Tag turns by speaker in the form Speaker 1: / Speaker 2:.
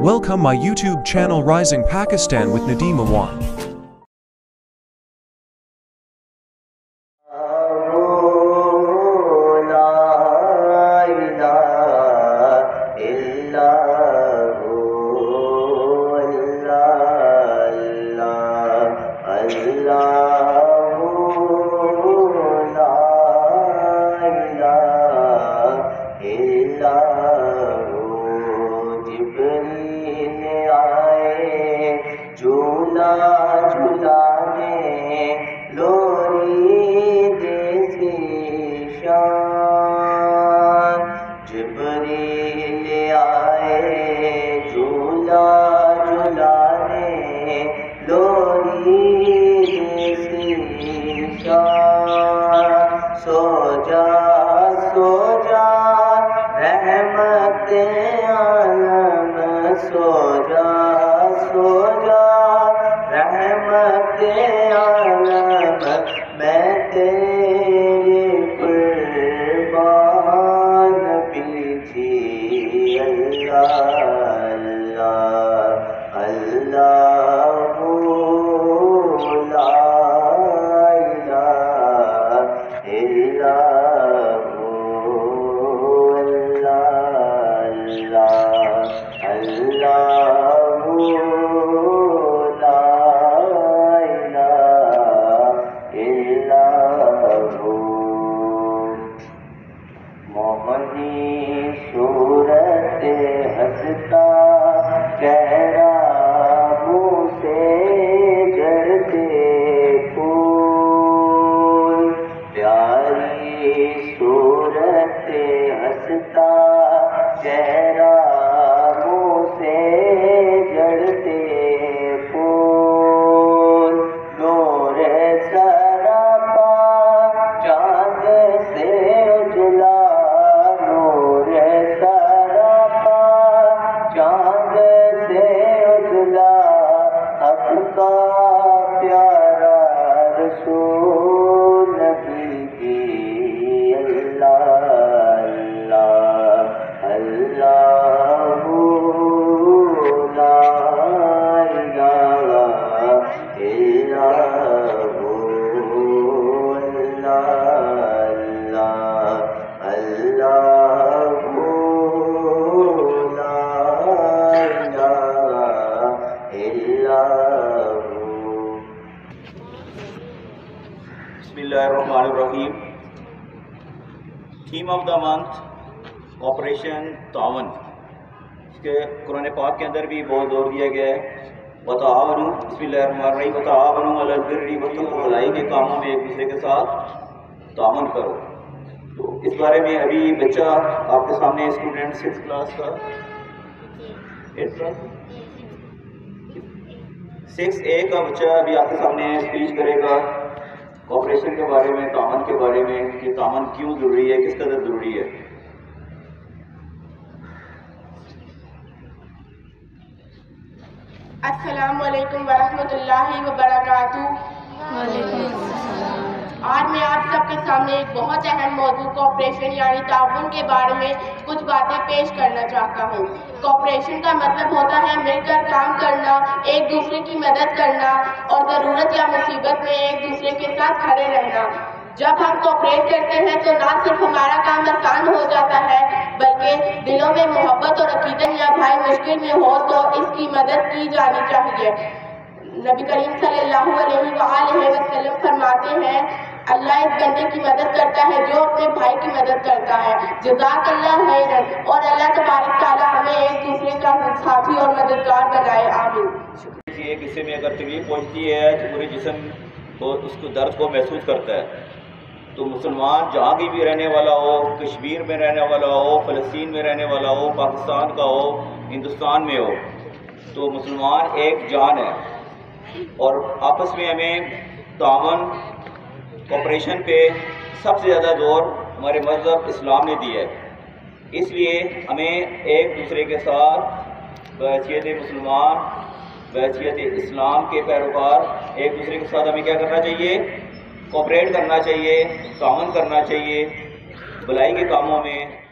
Speaker 1: Welcome my YouTube channel Rising Pakistan with Nadeem Awan.
Speaker 2: झूला झूलाने लोरी जैसी शान, जिब्रील आए झूला झूलाने लोरी जैसी शान। सो जा रहमत आलम, सो जा रहमत आलम, मैं तेरे कुर्बान पीछे। अल्लाह अल्लाह ला इलाहा इल्लल्लाह, सूरत हंसता चेहरा मुँह से जड़ते फूल, प्यारी सूरत हंसता चेहरा मुँह से जड़ते फूल, नूर सरापा चाँद से उजला, चाँद से उजला आपका प्यारा रसूल नबी की। अल्लाह अल्लाह अल्लाह ला इलाहा इल्लल्लाह, अल्लाह अल्लाह
Speaker 3: बिस्मिल्लाहिर्रहमानिर्रहीम। Theme of the month operation तावन, इसके कुरान पाक के अंदर भी बहुत जोर दिया गया है। वतावनु बिस्मिल्लाहिर्रहमानिर्रहीम वतावनु अलल बिर्रि वत्तक़वा, भलाई के कामों में एक दूसरे के साथ तावन करो। तो इस बारे में अभी बच्चा आपके सामने स्टूडेंट 6th क्लास का 6A का बच्चा अभी आपके सामने स्पीच करेगा कोऑपरेशन के बारे में, तावन के बारे में कि तावन क्यों जरूरी है, किस कदर जरूरी है।
Speaker 4: अस्सलामु अलैकुम वरहमतुल्लाहि वबरकातुहू। आज मैं आप सबके सामने एक बहुत अहम मौजू कोऑपरेशन यानी ताउन के बारे में कुछ बातें पेश करना चाहता हूँ। कोऑपरेशन का मतलब होता है मिलकर काम करना, एक दूसरे की मदद करना और ज़रूरत या मुसीबत में एक दूसरे के साथ खड़े रहना। जब हम कोऑपरेट करते हैं तो ना सिर्फ हमारा काम आसान हो जाता है, बल्कि दिलों में मोहब्बत और अकीदत या भाई मुश्किल में हो तो इसकी मदद की जानी चाहिए। नबी करीम सल्लल्लाहु अलैहि वसल्लम फरमाते हैं, अल्लाह इस बंदे की मदद करता है जो अपने भाई की मदद करता है। जज़ाकल्लाह खैरन। और अल्लाह तबारक तआला हमें एक दूसरे का साथी और मददगार बनाए। आमीन।
Speaker 3: एक हिस्से में अगर तकलीफ पहुंचती है तो पूरे जिस्म को उसको दर्द को महसूस करता है। तो मुसलमान जहाँ की भी रहने वाला हो, कश्मीर में रहने वाला हो, फ़लस्तीन में रहने वाला हो, पाकिस्तान का हो, हिंदुस्तान में हो, तो मुसलमान एक जान है और आपस में हमें तावन कोऑपरेशन पे सबसे ज़्यादा जोर हमारे मज़हब इस्लाम ने दिया है। इसलिए हमें एक दूसरे के साथ बहैसियत मुसलमान, बहैसियत इस्लाम के पैरोकार एक दूसरे के साथ हमें क्या करना चाहिए, कोऑपरेट करना चाहिए, तावन करना चाहिए भलाई के कामों में।